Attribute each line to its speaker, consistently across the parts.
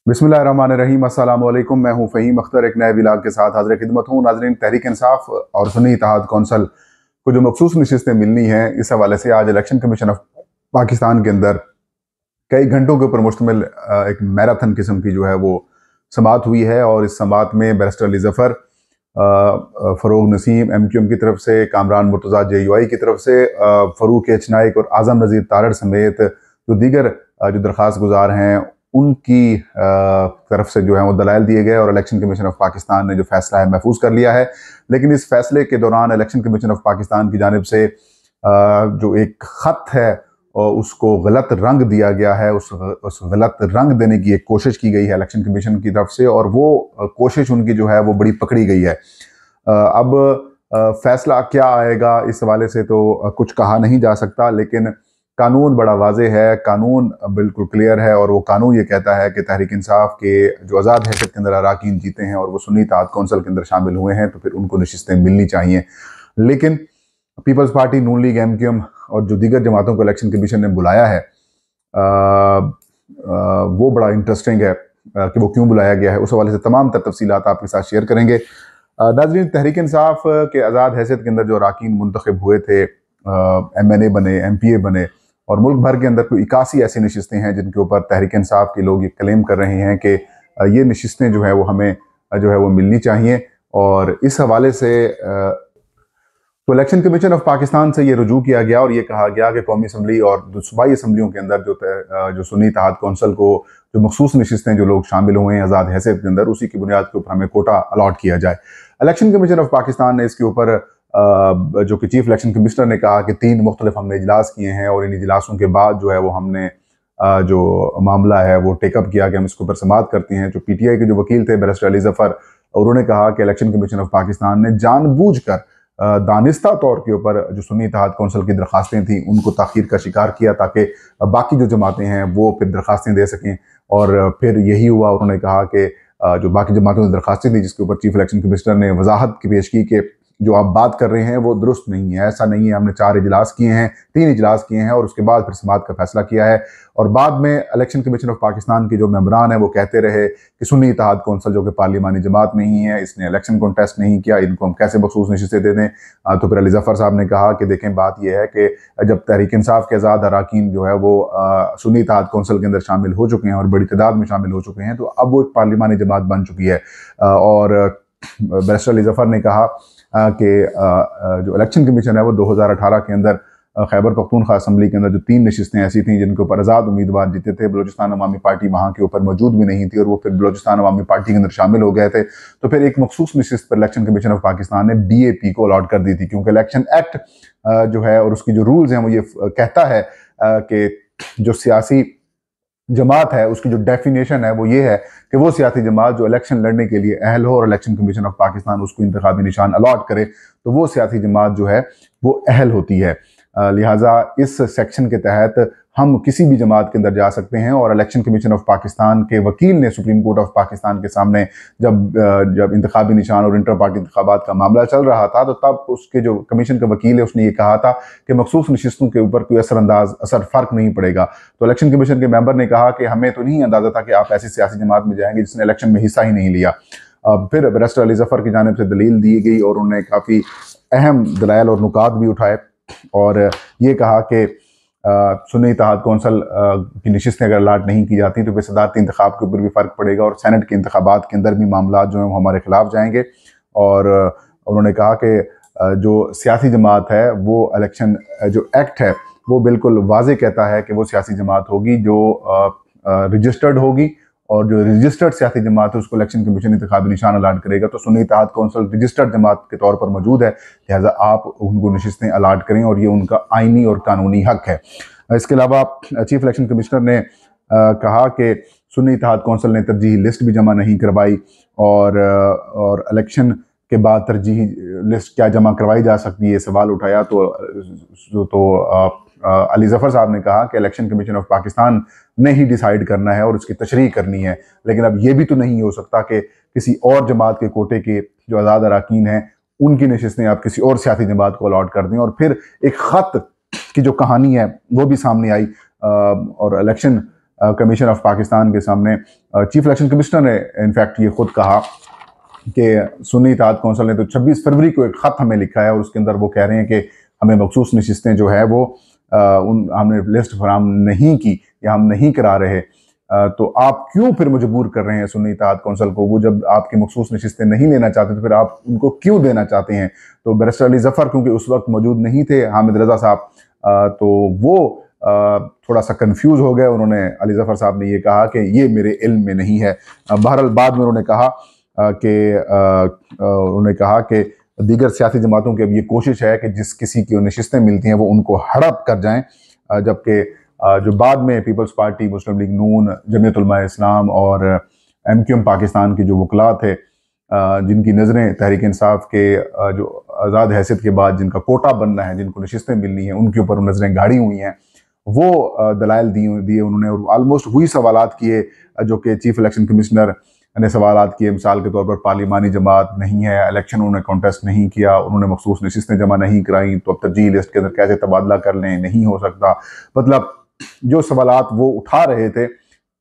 Speaker 1: बिस्मिल्लाहिर्रहमानिर्रहीम। अस्सलाम वालेकुम। मैं हूं फ़हीम अख्तर, एक नए विलाग के साथ हाज़िर खिदमत हूं। नाज़रीन, तहरीक इंसाफ और सुन्नी इत्तेहाद कौंसल को जो मखसूस नशिस्तें मिलनी हैं, इस हवाले से आज इलेक्शन कमीशन ऑफ पाकिस्तान के अंदर कई घंटों के ऊपर मुश्तमिल एक मैराथन किस्म की जो है वो समात हुई है। और इस समात में बैरिस्टर अली ज़फ़र, फ़रोग नसीम MQM की तरफ से, कामरान मुर्तज़ा JUI की तरफ से, फ़रूक H नाइक और आज़म नज़ीर तारड़ समेत जो दीगर जो दरख्वास्त गुजार हैं उनकी तरफ से जो है वो दलाइल दिए गए और इलेक्शन कमीशन ऑफ पाकिस्तान ने जो फैसला है महफूज कर लिया है। लेकिन इस फैसले के दौरान इलेक्शन कमीशन ऑफ पाकिस्तान की जानिब से जो एक ख़त है और उसको गलत रंग दिया गया है, उस गलत रंग देने की एक कोशिश की गई है इलेक्शन कमीशन की तरफ से, और वो कोशिश उनकी जो है वो बड़ी पकड़ी गई है। अब फैसला क्या आएगा इस हवाले से तो कुछ कहा नहीं जा सकता, लेकिन कानून बड़ा वाज़ेह है, कानून बिल्कुल क्लियर है, और वो कानून ये कहता है कि तहरीक इंसाफ के जो आज़ाद हैसियत के अंदर अरकान जीते हैं और वो सुन्नी इत्तेहाद कौंसल के अंदर शामिल हुए हैं तो फिर उनको नशिस्तें मिलनी चाहिए। लेकिन पीपल्स पार्टी, नून लीग, MQM और जो दीगर जमातों को इलेक्शन कमीशन ने बुलाया है, वो बड़ा इंटरेस्टिंग है कि वो क्यों बुलाया गया है। उस हवाले से तमाम तर तफसीलात आपके साथ शेयर करेंगे। नाज़रीन, तहरीक इंसाफ के आज़ाद हैसियत के अंदर जो अरकान मुंतखब हुए थे, MNA बने, MPA बने, और मुल्क भर के अंदर कोई 81 ऐसी नशिस्तें हैं जिनके ऊपर तहरीक इंसाफ के लोग ये क्लेम कर रहे हैं कि ये नशिस्तें जो है वो हमें जो है वो मिलनी चाहिए। और इस हवाले से तो इलेक्शन कमीशन ऑफ पाकिस्तान से ये रुजू किया गया और ये कहा गया कि कौमी असम्बली और सूबाई असम्बलियों के अंदर जो सुन्नी इत्तेहाद कौंसल को जो मखसूस नशिस्तें जो लोग शामिल हुए हैं आज़ाद हैसियत के अंदर, उसी की बुनियाद के ऊपर हमें कोटा अलॉट किया जाए। इलेक्शन कमीशन ऑफ पाकिस्तान ने इसके ऊपर जो कि चीफ इलेक्शन कमिश्नर ने कहा कि 3 मुख्तलिफ हमने इजलास किए हैं और इन इजलासों के बाद जो है वो हमने जो मामला है वो टेकअप किया कि हम इसके ऊपर समाअत करते हैं। जो PTI के जो वकील थे बैरिस्टर अली ज़फ़र, उन्होंने कहा कि इलेक्शन कमीशन ऑफ पाकिस्तान ने जानबूझकर दानिस्ता तौर के ऊपर जो सुन्नी इत्तेहाद कौंसल की दरख्वास्तें थी उनको ताख़ीर का शिकार किया ताकि बाकी जो जमातें हैं वो फिर दरख्वास्तें दे सकें। और फिर यही हुआ। उन्होंने कहा कि जो बाकी जमातों की दरख्वास्तें थी जिसके ऊपर चीफ इलेक्शन कमिश्नर ने वजाहत की पेश की कि जो आप बात कर रहे हैं वो दुरुस्त नहीं है, ऐसा नहीं है। हमने 4 इजलास किए हैं, 3 इजलास किए हैं और उसके बाद फिर समाअत का फैसला किया है। और बाद में इलेक्शन कमीशन ऑफ पाकिस्तान के जो मेंबरान हैं वो कहते रहे कि सुन्नी इत्तेहाद कौंसल जो कि पार्लिमानी जमात नहीं है, इसने इलेक्शन कॉन्टेस्ट नहीं किया, इनको हम कैसे मखसूस नशिस्तें दे दें। तो फिर अली ज़फ़र साहब ने कहा कि देखें, बात यह है कि जब तहरीक इंसाफ के आज़ाद अरकान जो है वो सुन्नी इत्तेहाद कौंसल के अंदर शामिल हो चुके हैं और बड़ी तादाद में शामिल हो चुके हैं, तो अब वो एक पार्लिमानी जमात बन चुकी है। और बैरिस्टर अली ज़फ़र ने कहा कि जो इलेक्शन कमीशन है वो 2018 के अंदर खैबर पख्तूनख्वा असम्बली के अंदर जो 3 नशिस्तें ऐसी थी जिनके ऊपर आज़ाद उम्मीदवार जीते थे, बलूचिस्तान अवामी पार्टी वहाँ के ऊपर मौजूद भी नहीं थी और वो फिर बलूचिस्तान अवामी पार्टी के अंदर शामिल हो गए थे। तो फिर एक मखसूस नशिस्त पर इलेक्शन कमीशन ऑफ पाकिस्तान ने BAP को अलॉट कर दी थी, क्योंकि इलेक्शन एक्ट जो है और उसकी जो रूल्स हैं वो ये कहता है कि जो सियासी जमात है उसकी जो डेफिनेशन है वो ये है कि वो सियासी जमात जो इलेक्शन लड़ने के लिए अहल हो और इलेक्शन कमीशन ऑफ पाकिस्तान उसको इंतखाबी निशान अलॉट करे तो वो सियासी जमात जो है वो अहल होती है। लिहाजा इस सेक्शन के तहत हम किसी भी जमात के अंदर जा सकते हैं। और इलेक्शन कमीशन ऑफ पाकिस्तान के वकील ने सुप्रीम कोर्ट ऑफ पाकिस्तान के सामने जब इंतखाबी निशान और इंटर पार्टी इंतखाबात का मामला चल रहा था तो तब उसके जो कमीशन का वकील है उसने ये कहा था कि मखसूस नशिस्तों के ऊपर कोई असर फ़र्क नहीं पड़ेगा। तो इलेक्शन कमीशन के मेंबर ने कहा कि हमें तो नहीं अंदाज़ा था कि आप ऐसी सियासी जमात में जाएंगे जिसने इलेक्शन में हिस्सा ही नहीं लिया। फिर बैरिस्टर अली ज़फ़र की जानिब से दलील दी गई और उन्होंने काफ़ी अहम दलाइल और नुकात भी उठाए और ये कहा कि सुन्नी इत्तेहाद कौंसल की नशिस्तें अगर अलॉट नहीं की जाती तो फिर सदारती इंतखाब के ऊपर भी फ़र्क पड़ेगा और सेनेट के इंतखाबात के अंदर भी मामला जो हैं वो हमारे खिलाफ जाएंगे। और उन्होंने कहा कि जो सियासी जमात है वो इलेक्शन जो एक्ट है वो बिल्कुल वाज़ेह कहता है कि वो सियासी जमात होगी जो रजिस्टर्ड होगी, और जो रजिस्टर्ड सियासी जमात है उसको इलेक्शन कमीशन इंतखाबी निशान अलॉट करेगा। तो सुन्नी इत्तेहाद कौंसल रजिस्टर्ड जमात के तौर पर मौजूद है, लिहाजा आप उनको नशिस्तें अलॉट करें और ये उनका आइनी और कानूनी हक है। इसके अलावा चीफ इलेक्शन कमिश्नर ने कहा कि सुन्नी इत्तेहाद कौंसल ने तरजीही लिस्ट भी जमा नहीं करवाई और इलेक्शन के बाद तरजीही लिस्ट क्या जमा करवाई जा सकती है, सवाल उठाया। तो अली ज़फ़र साहब ने कहा कि इलेक्शन कमीशन ऑफ पाकिस्तान ने ही डिसाइड करना है और उसकी तशरीह करनी है, लेकिन अब ये भी तो नहीं हो सकता कि किसी और जमात के कोटे के जो आज़ाद अरकान हैं उनकी नशिस्तें आप किसी और सियासी जमात को अलॉट कर दें। और फिर एक ख़त की जो कहानी है वो भी सामने आई और इलेक्शन कमीशन ऑफ पाकिस्तान के सामने चीफ इलेक्शन कमिश्नर ने इनफैक्ट ये खुद कहा कि सुन्नी इत्तेहाद कौंसिल ने तो 26 फरवरी को एक ख़त हमें लिखा है और उसके अंदर वो कह रहे हैं कि हमें मखसूस नशिस्तें जो है वो हमने लिस्ट फराहम नहीं की या हम नहीं करा रहे, तो आप क्यों फिर मजबूर कर रहे हैं सुन्नी इत्तेहाद कौंसिल को? वो जब आपकी मखसूस नशिस्तें नहीं लेना चाहते तो फिर आप उनको क्यों देना चाहते हैं? तो बैरिस्टर अली जफ़र क्योंकि उस वक्त मौजूद नहीं थे, हामिद रजा साहब, तो वो थोड़ा सा कंफ्यूज हो गए। उन्होंने, अली जफ़र साहब ने ये कहा कि ये मेरे इल्म में नहीं है। बहरहाल बाद में उन्होंने कहा कि दीगर सियासी जमातों की अब ये कोशिश है कि जिस किसी की नशिस्तें मिलती हैं वो उनको हड़प कर जाएं, जबकि जो बाद में पीपल्स पार्टी, मुस्लिम लीग नून, जमीयत उलमा इस्लाम और MQM पाकिस्तान के जो वकला थे, जिनकी नज़रें तहरीक इंसाफ के जो आज़ाद हैसियत के बाद जिनका कोटा बनना है, जिनको नशिस्तें मिलनी हैं, उनके ऊपर नज़रें गाड़ी हुई हैं, वो दलाइल दिए उन्होंने और ऑलमोस्ट वही सवालात किए जो कि चीफ इलेक्शन कमिश्नर ने सवालात किए। मिसाल के तौर पर पार्लिमानी जमात नहीं है, इलेक्शन उन्होंने कॉन्टेस्ट नहीं किया, उन्होंने मखसूस नशिस्तें जमा नहीं कराई, तो अब तरजीह लिस्ट के अंदर कैसे तबादला कर लें, नहीं हो सकता। मतलब जो सवालात वो उठा रहे थे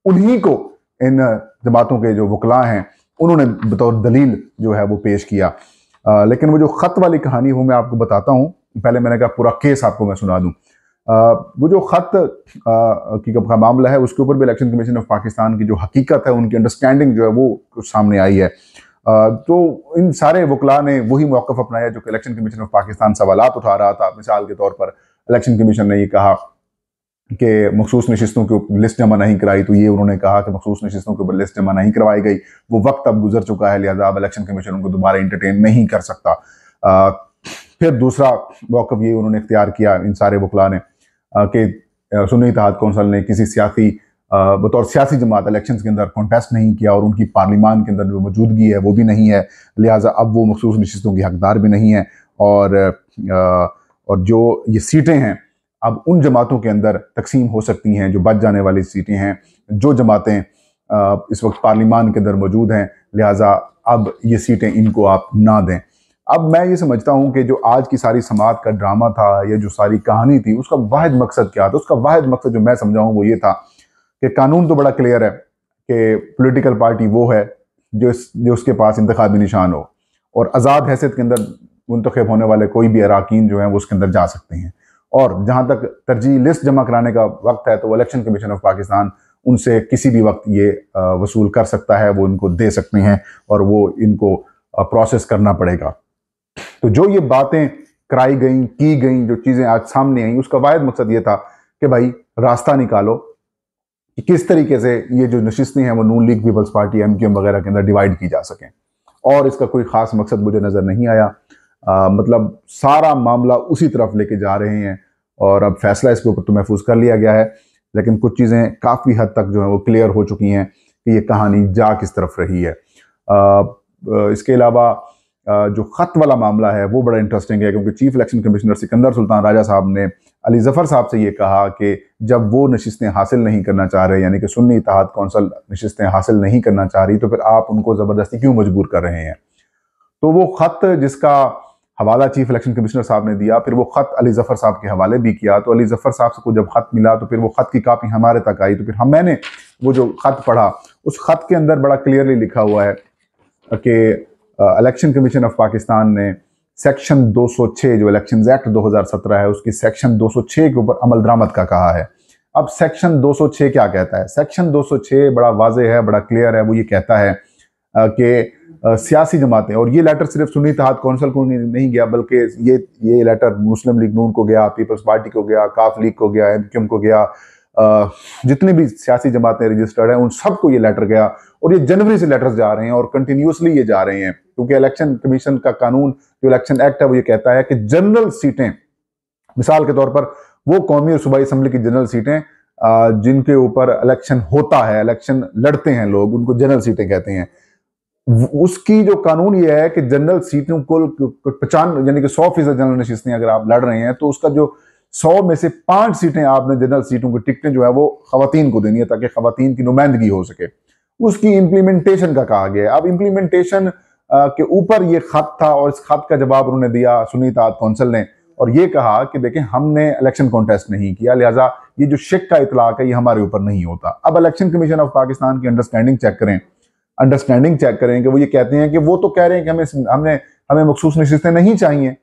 Speaker 1: उन्हीं को इन जमातों के जो वकला हैं उन्होंने बतौर दलील जो है वो पेश किया। लेकिन वो जो ख़त वाली कहानी वो मैं आपको बताता हूँ। पहले मैंने कहा पूरा केस आपको मैं सुना दूँ। वो जो ख़त का मामला है उसके ऊपर भी इलेक्शन कमीशन ऑफ पाकिस्तान की जो हकीकत है, उनकी अंडरस्टैंडिंग जो है वो कुछ सामने आई है। तो इन सारे वकला ने वही मौक़िफ़ अपनाया जो कि इलेक्शन कमीशन ऑफ पाकिस्तान सवालात उठा रहा था। मिसाल के तौर पर इलेक्शन कमीशन ने ये कहा कि मखसूस नशिस्तों के ऊपर लिस्ट जमा नहीं कराई, तो ये उन्होंने कहा कि मखसूस नशिस्तों के ऊपर लिस्ट जमा नहीं करवाई गई, वो वक्त अब गुजर चुका है, लिहाजा अब इलेक्शन कमीशन उनको दोबारा इंटरटेन नहीं कर सकता। फिर दूसरा मौक़िफ़ ये उन्होंने इख्तियार किया इन सारे वकला ने कि सुन्नी इत्तेहाद कौंसिल ने किसी सियासी बतौर सियासी जमात इलेक्शन के अंदर कॉन्टेस्ट नहीं किया और उनकी पार्लिमान के अंदर जो मौजूदगी है वो भी नहीं है, लिहाजा अब वो मखसूस नशिस्तों की हकदार भी नहीं है। और जो ये सीटें हैं अब उन जमातों के अंदर तकसीम हो सकती हैं जो बच जाने वाली सीटें हैं, जो जमातें इस वक्त पार्लिमान के अंदर मौजूद हैं, लिहाजा अब ये सीटें इनको आप ना दें। अब मैं ये समझता हूँ कि जो आज की सारी समात का ड्रामा था या जो सारी कहानी थी उसका वाहिद मकसद क्या था? उसका वाहिद मकसद जो मैं समझाऊँ वो ये था कि कानून तो बड़ा क्लियर है कि पॉलिटिकल पार्टी वो है जो उसके पास इंतखाबी निशान हो और आज़ाद हैसियत के अंदर मुंतखब होने वाले कोई भी अराकीन जो हैं वो उसके अंदर जा सकते हैं। और जहाँ तक तरजीह लिस्ट जमा कराने का वक्त है तो इलेक्शन कमीशन ऑफ पाकिस्तान उनसे किसी भी वक्त ये वसूल कर सकता है, वो इनको दे सकते हैं और वो इनको प्रोसेस करना पड़ेगा। तो जो ये बातें कराई गई, की गई, जो चीज़ें आज सामने आई, उसका वाहिद मकसद ये था कि भाई रास्ता निकालो कि किस तरीके से ये जो नशिस्तें हैं वो नून लीग, पीपल्स पार्टी, MQM वगैरह के अंदर डिवाइड की जा सकें। और इसका कोई ख़ास मकसद मुझे नज़र नहीं आया। मतलब सारा मामला उसी तरफ लेके जा रहे हैं और अब फैसला इसके ऊपर तो महफूज कर लिया गया है, लेकिन कुछ चीज़ें काफ़ी हद तक जो है वो क्लियर हो चुकी हैं कि ये कहानी जा किस तरफ रही है। इसके अलावा जो ख़त वाला मामला है वो बड़ा इंटरेस्टिंग है, क्योंकि chief election commissioner Sikandar Sultan Raja साहब ने अली जफ़र साहब से ये कहा कि जब वो नशिस्तें हासिल नहीं करना चाह रहे, यानी कि सुन्नी इत्तेहाद कौंसिल नशिस्तें हासिल नहीं करना चाह रही, तो फिर आप उनको ज़बरदस्ती क्यों मजबूर कर रहे हैं? तो वो ख़त जिसका हवाला चीफ इलेक्शन कमिश्नर साहब ने दिया, फिर वो ख़त अली जफ़र साहब के हवाले भी किया। तो अली जफ़र साहब से को जब ख़त मिला तो फिर वो ख़त की कापी हमारे तक आई, तो फिर मैंने वो जो ख़त पढ़ा, उस ख़त के अंदर बड़ा क्लियरली लिखा हुआ है कि इलेक्शन कमीशन ऑफ पाकिस्तान ने सेक्शन 206 जो इलेक्शन एक्ट 2017 है उसकी सेक्शन 206 के ऊपर अमल दरामद का कहा है। अब सेक्शन 206 क्या कहता है? सेक्शन 206 बड़ा वाज़ेह है, बड़ा क्लियर है। वो ये कहता है कि सियासी जमातें, और ये लेटर सिर्फ सुन्नी इत्तेहाद कौंसिल को नहीं गया, बल्कि ये लेटर मुस्लिम लीग नून को गया, पीपल्स पार्टी को गया, काफ लीग को गया, MQM को गया, जितनी भी सियासी जमातें रजिस्टर्ड हैं उन सबको ये लेटर गया। और ये जनवरी से लेटर्स जा रहे हैं और कंटिन्यूसली ये जा रहे हैं, क्योंकि इलेक्शन कमीशन का कानून जो इलेक्शन एक्ट है वो ये कहता है कि जनरल सीटें, मिसाल के तौर पर वो कौमी और सूबाई असम्बली की जनरल सीटें जिनके ऊपर इलेक्शन होता है, इलेक्शन लड़ते हैं लोग, उनको जनरल सीटें कहते हैं। उसकी जो कानून ये है कि जनरल सीटों को 95 यानी कि 100% जनरल नशिस्तें अगर आप लड़ रहे हैं तो उसका जो 100 में से 5 सीटें आपने जनरल सीटों की टिकटें जो है वो खवातीन को देनी है ताकि खवातीन की नुमाइंदगी हो सके। उसकी इम्प्लीमेंटेशन का कहा गया। अब इम्प्लीमेंटेशन के ऊपर ये खत था और इस खत का जवाब उन्होंने दिया सुन्नी इत्तेहाद कौंसिल ने, और ये कहा कि देखें हमने इलेक्शन कॉन्टेस्ट नहीं किया, लिहाजा ये जो शिक का इतलाक है ये हमारे ऊपर नहीं होता। अब इलेक्शन कमीशन ऑफ पाकिस्तान की अंडरस्टैंडिंग चेक करें कि वो ये कहते हैं कि वो तो कह रहे हैं कि हमें मखसूस नशिस्तें नहीं चाहिए।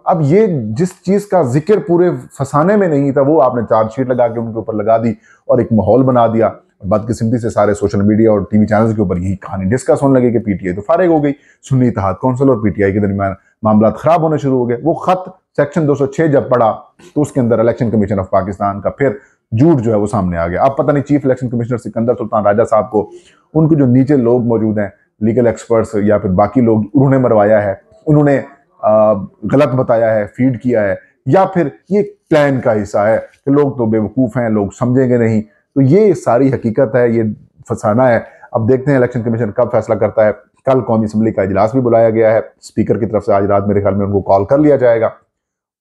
Speaker 1: अब ये जिस चीज का जिक्र पूरे फसाने में नहीं था वो आपने चार्जशीट लगा के उनके ऊपर लगा दी और एक माहौल बना दिया। बदकिस्मती से सारे सोशल मीडिया और टीवी चैनल्स के ऊपर यही कहानी डिस्कस होने लगी कि पीटीआई तो फारिग हो गई। सुन्नी इत्तेहाद कौंसिल और पीटीआई के दरमियान मामला खराब होने शुरू हो गए। वो खत सेक्शन 206 जब पढ़ा तो उसके अंदर इलेक्शन कमीशन ऑफ पाकिस्तान का फिर झूठ जो है वो सामने आ गया। अब पता नहीं chief election commissioner Sikandar Sultan Raja साहब को उनको जो नीचे लोग मौजूद हैं, लीगल एक्सपर्ट्स या फिर बाकी लोग, उन्होंने मरवाया है, उन्होंने गलत बताया है, फीड किया है, या फिर ये प्लान का हिस्सा है कि लोग तो बेवकूफ़ हैं, लोग समझेंगे नहीं। तो ये सारी हकीकत है, ये फसाना है। अब देखते हैं इलेक्शन कमीशन कब फैसला करता है। कल कौमी असम्बली का इजलास भी बुलाया गया है, स्पीकर की तरफ से आज रात मेरे ख्याल में उनको कॉल कर लिया जाएगा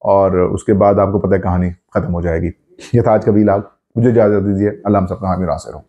Speaker 1: और उसके बाद आपको पता है कहानी खत्म हो जाएगी। ये था आज का वीलॉग। मुझे इजाजत दीजिए। अल्लाह हम सबका हामी नासिर हो।